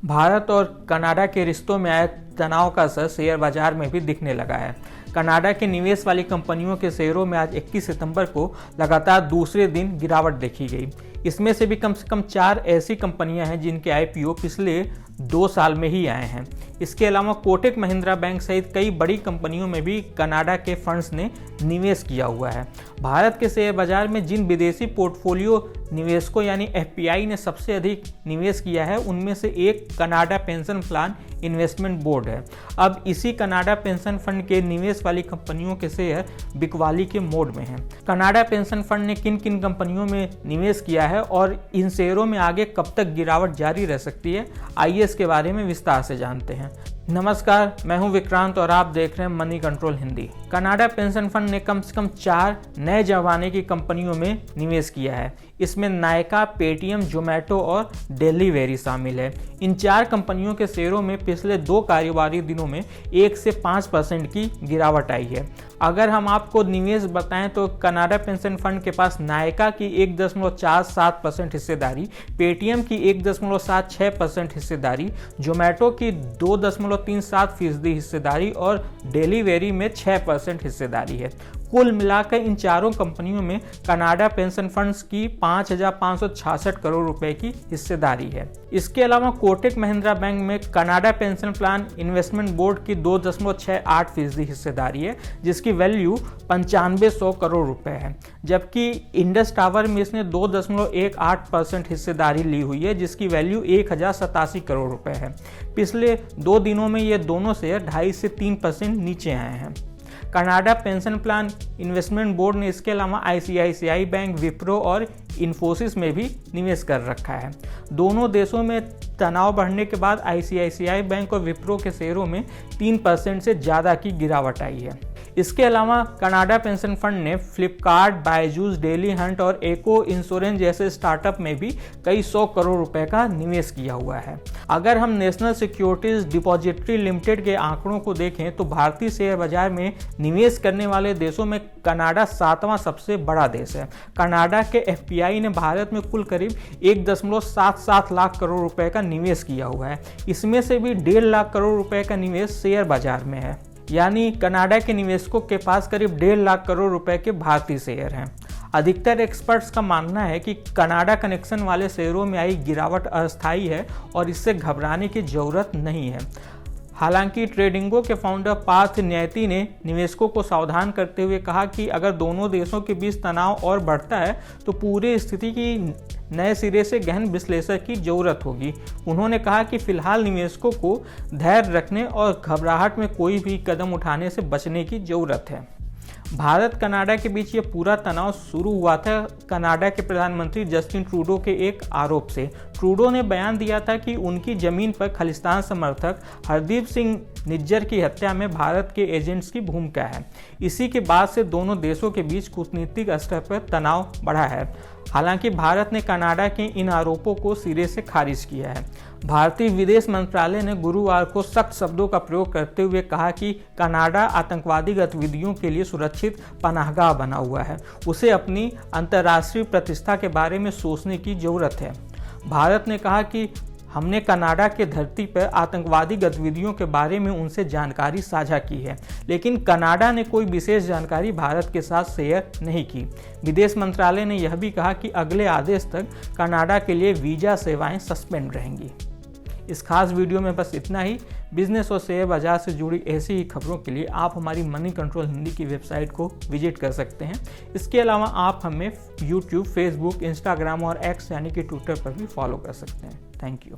भारत और कनाडा के रिश्तों में आए तनाव का असर शेयर बाजार में भी दिखने लगा है। कनाडा के निवेश वाली कंपनियों के शेयरों में आज 21 सितंबर को लगातार दूसरे दिन गिरावट देखी गई। इसमें से भी कम से कम 4 ऐसी कंपनियां हैं जिनके आईपीओ पिछले 2 साल में ही आए हैं। इसके अलावा कोटक महिंद्रा बैंक सहित कई बड़ी कंपनियों में भी कनाडा के फंड्स ने निवेश किया हुआ है। भारत के शेयर बाजार में जिन विदेशी पोर्टफोलियो निवेशकों यानी एफपीआई ने सबसे अधिक निवेश किया है, उनमें से एक Canada pension plan investment board है। अब इसी कनाडा पेंशन फंड के निवेश वाली कंपनियों के शेयर बिकवाली के मोड में हैं। कनाडा पेंशन फंड ने किन किन कंपनियों में निवेश किया है और इन शेयरों में आगे कब तक गिरावट जारी रह सकती है, आइए इसके बारे में विस्तार से जानते हैं। नमस्कार, मैं हूं विक्रांत और आप देख रहे हैं money control Hindi. Canada pension fund ने कम से कम 4 नए जमाने की कंपनियों में निवेश किया है। इसमें नायका, पेटीएम, जोमेटो और डिलीवरी शामिल है। इन 4 कंपनियों के शेयरों में पिछले 2 कारोबारी दिनों में 1 से 5% की गिरावट आई है। अगर हम आपको निवेश बताएं तो कनाडा पेंशन फंड के पास नायका की 1.47% हिस्सेदारी, पेटीएम की 1.76% हिस्सेदारी, जोमेटो की 2.37% हिस्सेदारी और डिलीवरी में 6% हिस्सेदारी है। कुल मिलाकर इन चारों कंपनियों में कनाडा पेंशन फंड्स की 5,566 करोड़ रुपए की हिस्सेदारी है। इसके अलावा कोटक महिंद्रा बैंक में Canada pension plan investment board की 2.68% हिस्सेदारी है, जिसकी वैल्यू 9500 करोड़ रुपए है। जबकि इंडस टावर में इसने 2.18% हिस्सेदारी ली हुई है, जिसकी वैल्यू 1087 करोड़ रुपए है। पिछले 2 दिनों में ये दोनों शेयर 2.5 से 3% नीचे आए हैं। Canada pension plan investment board ने इसके अलावा आईसीआईसीआई बैंक, विप्रो और इन्फोसिस में भी निवेश कर रखा है। दोनों देशों में तनाव बढ़ने के बाद आईसीआईसीआई बैंक और विप्रो के शेयरों में 3% से ज़्यादा की गिरावट आई है। इसके अलावा कनाडा पेंशन फंड ने फ्लिपकार्ट, बायजूस, डेली हंट और एको इंश्योरेंस जैसे स्टार्टअप में भी कई 100 करोड़ रुपए का निवेश किया हुआ है। अगर हम नेशनल सिक्योरिटीज डिपॉजिटरी लिमिटेड के आंकड़ों को देखें तो भारतीय शेयर बाजार में निवेश करने वाले देशों में कनाडा 7वां सबसे बड़ा देश है। कनाडा के एफपीआई ने भारत में कुल करीब 1.77 लाख करोड़ रुपए का निवेश किया हुआ है। इसमें से भी 1.5 लाख करोड़ रुपए का निवेश शेयर बाजार में है, यानी कनाडा के निवेशकों के पास करीब 1.5 लाख करोड़ रुपए के भारतीय शेयर हैं। अधिकतर एक्सपर्ट्स का मानना है कि कनाडा कनेक्शन वाले शेयरों में आई गिरावट अस्थायी है और इससे घबराने की जरूरत नहीं है। हालांकि ट्रेडिंगो के फाउंडर पार्थ न्यैती ने निवेशकों को सावधान करते हुए कहा कि अगर दोनों देशों के बीच तनाव और बढ़ता है तो पूरी स्थिति की नए सिरे से गहन विश्लेषण की जरूरत होगी। उन्होंने कहा कि फिलहाल निवेशकों को धैर्य रखने और घबराहट में कोई भी कदम उठाने से बचने की जरूरत है। भारत कनाडा के बीच ये पूरा तनाव शुरू हुआ था कनाडा के प्रधानमंत्री जस्टिन ट्रूडो के एक आरोप से। ट्रूडो ने बयान दिया था कि उनकी जमीन पर खालिस्तान समर्थक हरदीप सिंह निज्जर की हत्या में भारत के एजेंट्स की भूमिका है। इसी के बाद से दोनों देशों के बीच कूटनीतिक स्तर पर तनाव बढ़ा है। हालांकि भारत ने कनाडा के इन आरोपों को सिरे से खारिज किया है। भारतीय विदेश मंत्रालय ने गुरुवार को सख्त शब्दों का प्रयोग करते हुए कहा कि कनाडा आतंकवादी गतिविधियों के लिए सुरक्षित पनाहगाह बना हुआ है। उसे अपनी अंतर्राष्ट्रीय प्रतिष्ठा के बारे में सोचने की जरूरत है। भारत ने कहा कि हमने कनाडा के धरती पर आतंकवादी गतिविधियों के बारे में उनसे जानकारी साझा की है, लेकिन कनाडा ने कोई विशेष जानकारी भारत के साथ शेयर नहीं की। विदेश मंत्रालय ने यह भी कहा कि अगले आदेश तक कनाडा के लिए वीजा सेवाएं सस्पेंड रहेंगी। इस खास वीडियो में बस इतना ही। बिजनेस और शेयर बाजार से जुड़ी ऐसी ही खबरों के लिए आप हमारी मनी कंट्रोल हिंदी की वेबसाइट को विजिट कर सकते हैं। इसके अलावा आप हमें यूट्यूब, फेसबुक, इंस्टाग्राम और एक्स यानी कि ट्विटर पर भी फॉलो कर सकते हैं। Thank you.